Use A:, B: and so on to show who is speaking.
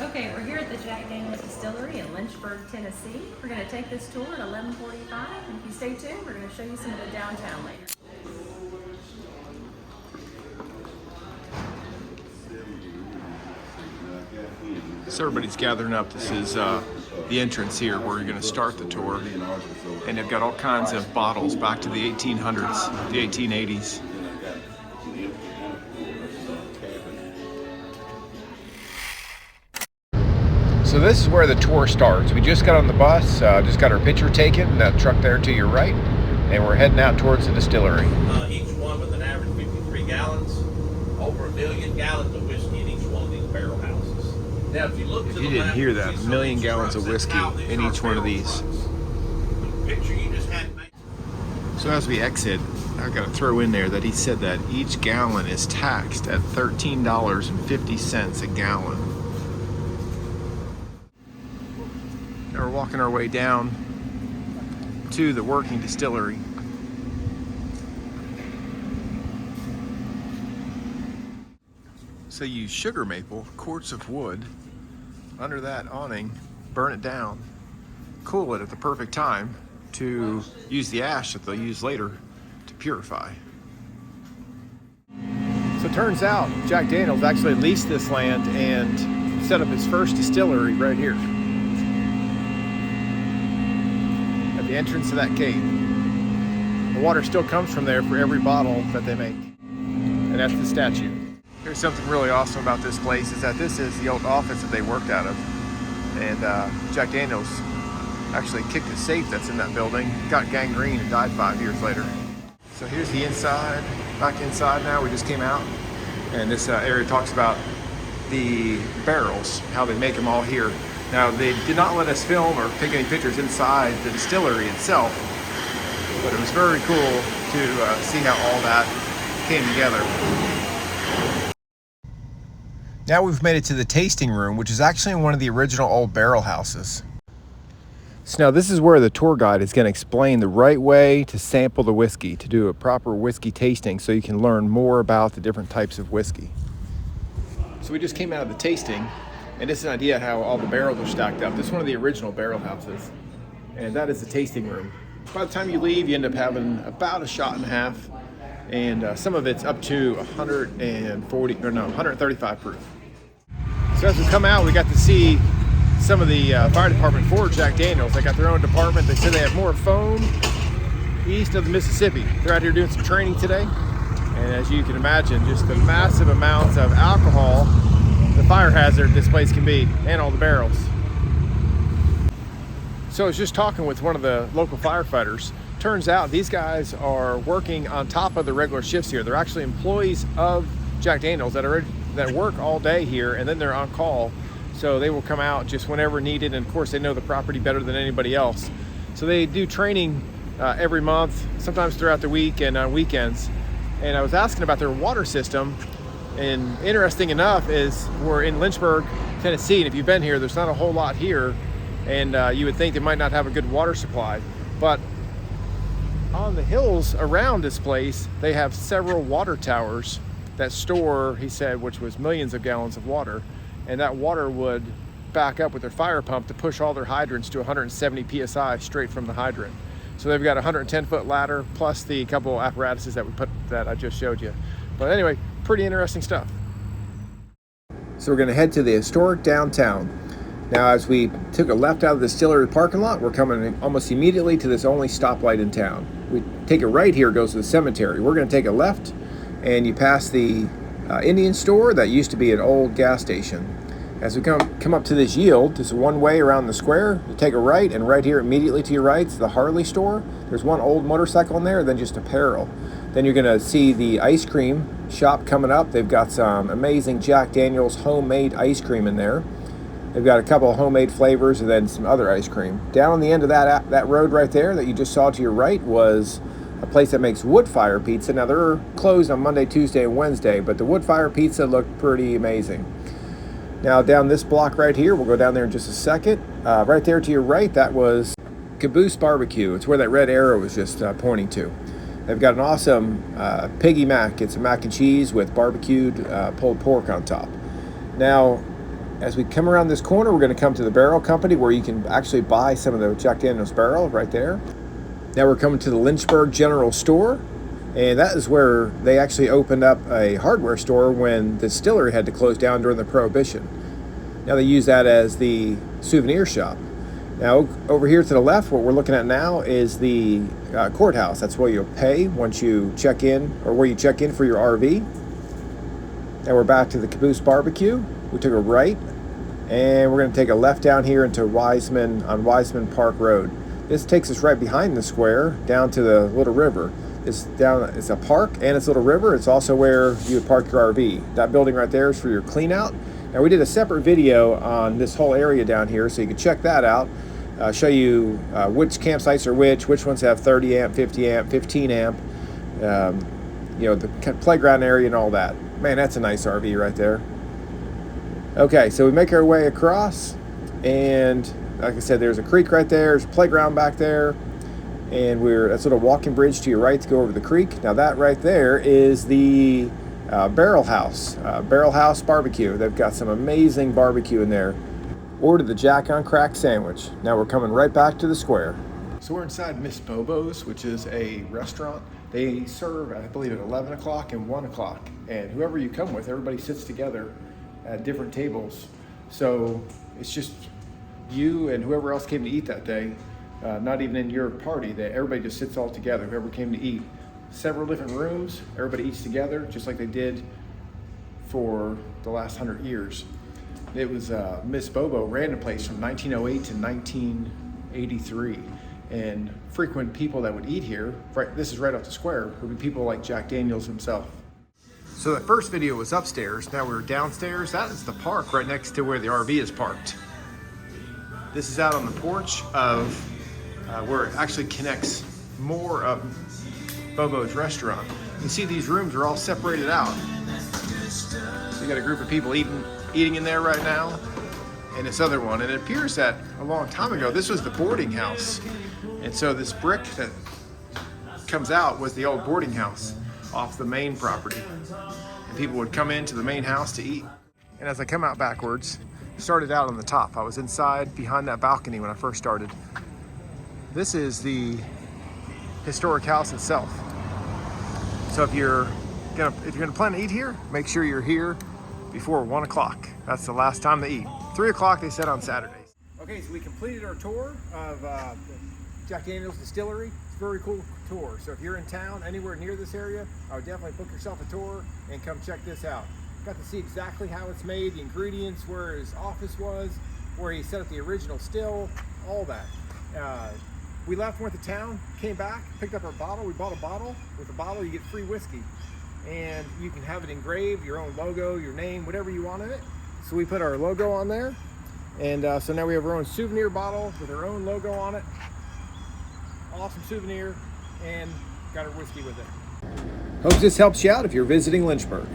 A: Okay, we're here at the Jack Daniels Distillery in Lynchburg, Tennessee. We're going to take this tour at 11:45, and if you stay tuned, we're going to show you some of the downtown later.
B: So everybody's gathering up. This is the entrance here where you're going to start the tour. And they've got all kinds of bottles back to the 1800s, the 1880s. So this is where the tour starts. We just got on the bus, just got our picture taken, that truck there to your right, and we're heading out towards the distillery.
C: Each one with an average 53 gallons, over 1 million gallons of whiskey in each one of these barrel houses. Now, if you look to the
B: You didn't
C: left,
B: hear that, 1 million gallons of whiskey in each one of these.
C: The picture you just had made.
B: So as we exit, I've got to throw in there that he said that each gallon is taxed at $13.50 a gallon. Now we're walking our way down to the working distillery. So you use sugar maple, quarts of wood, under that awning, burn it down, cool it at the perfect time to use the ash that they'll use later to purify. So it turns out Jack Daniels actually leased this land and set up his first distillery right here at the entrance to that cave. The water still comes from there for every bottle that they make, and that's the statue. There's something really awesome about this place is that this is the old office that they worked out of, and Jack Daniels actually kicked a safe that's in that building, got gangrene, and died 5 years later. So here's the inside, back inside now. We just came out, and this area talks about the barrels, how they make them all here. Now, they did not let us film or take any pictures inside the distillery itself, but it was very cool to see how all that came together. Now we've made it to the tasting room, which is actually one of the original old barrel houses. So now this is where the tour guide is going to explain the right way to sample the whiskey, to do a proper whiskey tasting so you can learn more about the different types of whiskey. So we just came out of the tasting, and this is an idea how all the barrels are stacked up. This is one of the original barrel houses, and that is the tasting room. By the time you leave, you end up having about a shot and a half, and some of it's up to 135 proof. So as we come out, we got to see some of the fire department for Jack Daniels. They got their own department. They said they have more foam east of the Mississippi. They're out here doing some training today. And as you can imagine, just the massive amounts of alcohol, the fire hazard this place can be, and all the barrels. So I was just talking with one of the local firefighters. Turns out these guys are working on top of the regular shifts here. They're actually employees of Jack Daniels that work all day here, and then they're on call. So they will come out just whenever needed, and of course they know the property better than anybody else. So they do training every month, sometimes throughout the week and on weekends. And I was asking about their water system, and interesting enough is we're in Lynchburg, Tennessee, and if you've been here, there's not a whole lot here, and you would think they might not have a good water supply. But on the hills around this place, they have several water towers that store, he said, which was millions of gallons of water, and that water would back up with their fire pump to push all their hydrants to 170 psi straight from the hydrant. So they've got a 110-foot ladder plus the couple apparatuses that I just showed you. But anyway, pretty interesting stuff. So we're going to head to the historic downtown. Now, as we took a left out of the distillery parking lot, we're coming almost immediately to this only stoplight in town. We take a right here, goes to the cemetery. We're going to take a left, and you pass the Indian store that used to be an old gas station. As we come up to this yield, this is one way around the square. You take a right, and right here immediately to your right is the Harley store. There's one old motorcycle in there, and then just apparel. Then you're going to see the ice cream shop coming up. They've got some amazing Jack Daniels homemade ice cream in there. They've got a couple of homemade flavors and then some other ice cream. Down on the end of that road right there that you just saw to your right was a place that makes wood fire pizza. Now they're closed on Monday, Tuesday, and Wednesday, but the wood fire pizza looked pretty amazing. Now down this block right here, we'll go down there in just a second. Right there to your right, that was Caboose Barbecue. It's where that red arrow was just pointing to. They've got an awesome Piggy Mac. It's a mac and cheese with barbecued pulled pork on top. Now, As we come around this corner, we're going to come to the barrel company where you can actually buy some of the Jack Daniels barrel right there. Now we're coming to the Lynchburg General Store, and that is where they actually opened up a hardware store when the distillery had to close down during the Prohibition. Now they use that as the souvenir shop. Now over here to the left, what we're looking at now is the courthouse. That's where you'll pay once you check in, or where you check in for your RV. Now we're back to the Caboose Barbecue. We took a right, and we're going to take a left down here into Wiseman Park Road. This takes us right behind the square down to the Little River. It's a park and it's a little river. It's also where you would park your RV. That building right there is for your clean out. Now we did a separate video on this whole area down here, so you can check that out. Show you which campsites are which ones have 30 amp, 50 amp, 15 amp, the playground area and all that. Man, that's a nice RV right there. Okay, so we make our way across, and like I said, there's a creek right there, there's a playground back there, and that's a little walking bridge to your right to go over the creek. Now that right there is the Barrel House Barbecue. They've got some amazing barbecue in there. Ordered the Jack on Crack sandwich. Now we're coming right back to the square. So we're inside Miss Bobo's, which is a restaurant. They serve, I believe, at 11 o'clock and 1 o'clock. And whoever you come with, everybody sits together at different tables. So it's just you and whoever else came to eat that day, not even in your party, that everybody just sits all together, whoever came to eat. Several different rooms, everybody eats together, just like they did for the last 100 years. It was Miss Bobo ran the place from 1908 to 1983, and frequent people that would eat here, this is right off the square, would be people like Jack Daniels himself. So the first video was upstairs, now we're downstairs. That is the park right next to where the RV is parked. This is out on the porch of where it actually connects more of Bobo's restaurant. You see these rooms are all separated out. So you got a group of people eating in there right now, and this other one. And it appears that a long time ago, this was the boarding house. And so this brick that comes out was the old boarding house off the main property. And people would come into the main house to eat. And as I come out backwards, started out on the top. I was inside behind that balcony when I first started. This is the historic house itself. So if you're gonna plan to eat here, make sure you're here before 1 o'clock. That's the last time to eat. 3 o'clock they said on Saturdays. Okay, so we completed our tour of Jack Daniels Distillery. It's a very cool tour. So if you're in town, anywhere near this area, I would definitely book yourself a tour and come check this out. Got to see exactly how it's made, the ingredients, where his office was, where he set up the original still, all that. We left, went to town, came back, picked up our bottle. We bought a bottle. With a bottle, you get free whiskey. And you can have it engraved, your own logo, your name, whatever you want in it. So we put our logo on there. And so now we have our own souvenir bottle with our own logo on it. Awesome souvenir, and got our whiskey with it. Hope this helps you out if you're visiting Lynchburg.